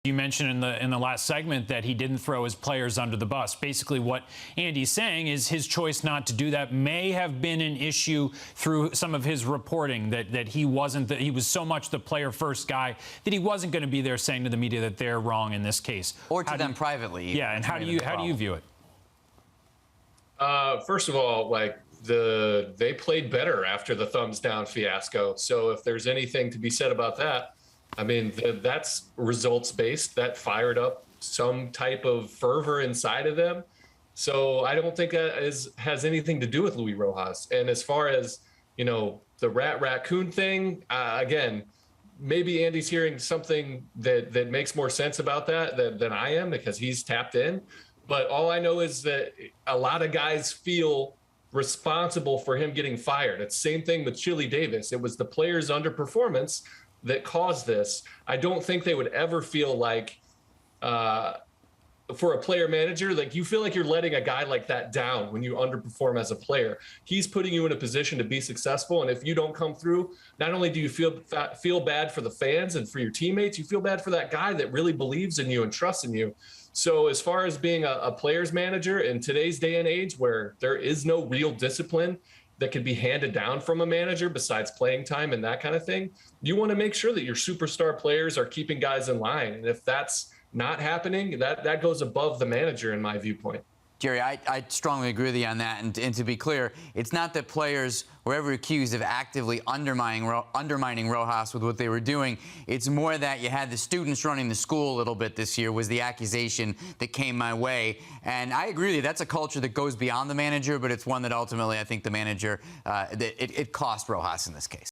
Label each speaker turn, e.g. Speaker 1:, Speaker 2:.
Speaker 1: You mentioned in the last segment that he didn't throw his players under the bus. Basically, what Andy's saying is his choice not to do that may have been an issue through some of his reporting, that he wasn't, that he was so much the player first guy that he wasn't going to be there saying to the media that they're wrong in this case.
Speaker 2: Or to them privately.
Speaker 1: Yeah, and how do you view it?
Speaker 3: First of all, they played better after the thumbs down fiasco. So if there's anything to be said about that, I mean, that's results-based. That fired up some type of fervor inside of them. So I don't think that has anything to do with Luis Rojas. And as far as, the raccoon thing, again, maybe Andy's hearing something that makes more sense about that than I am, because he's tapped in. But all I know is that a lot of guys feel responsible for him getting fired. It's the same thing with Chili Davis. It was the players' underperformance that caused this. I don't think they would ever feel like, for a player manager, like you feel like you're letting a guy like that down when you underperform as a player. He's putting you in a position to be successful, and if you don't come through, not only do you feel bad for the fans and for your teammates, you feel bad for that guy that really believes in you and trusts in you. So as far as being a player's manager in today's day and age, where there is no real discipline that can be handed down from a manager besides playing time and that kind of thing, you want to make sure that your superstar players are keeping guys in line. And if that's not happening, that goes above the manager in my viewpoint.
Speaker 2: Jerry, I strongly agree with you on that. And to be clear, it's not that players were ever accused of actively undermining Rojas with what they were doing. It's more that you had the students running the school a little bit this year was the accusation that came my way. And I agree with you. That's a culture that goes beyond the manager, but it's one that ultimately I think the manager, it cost Rojas in this case.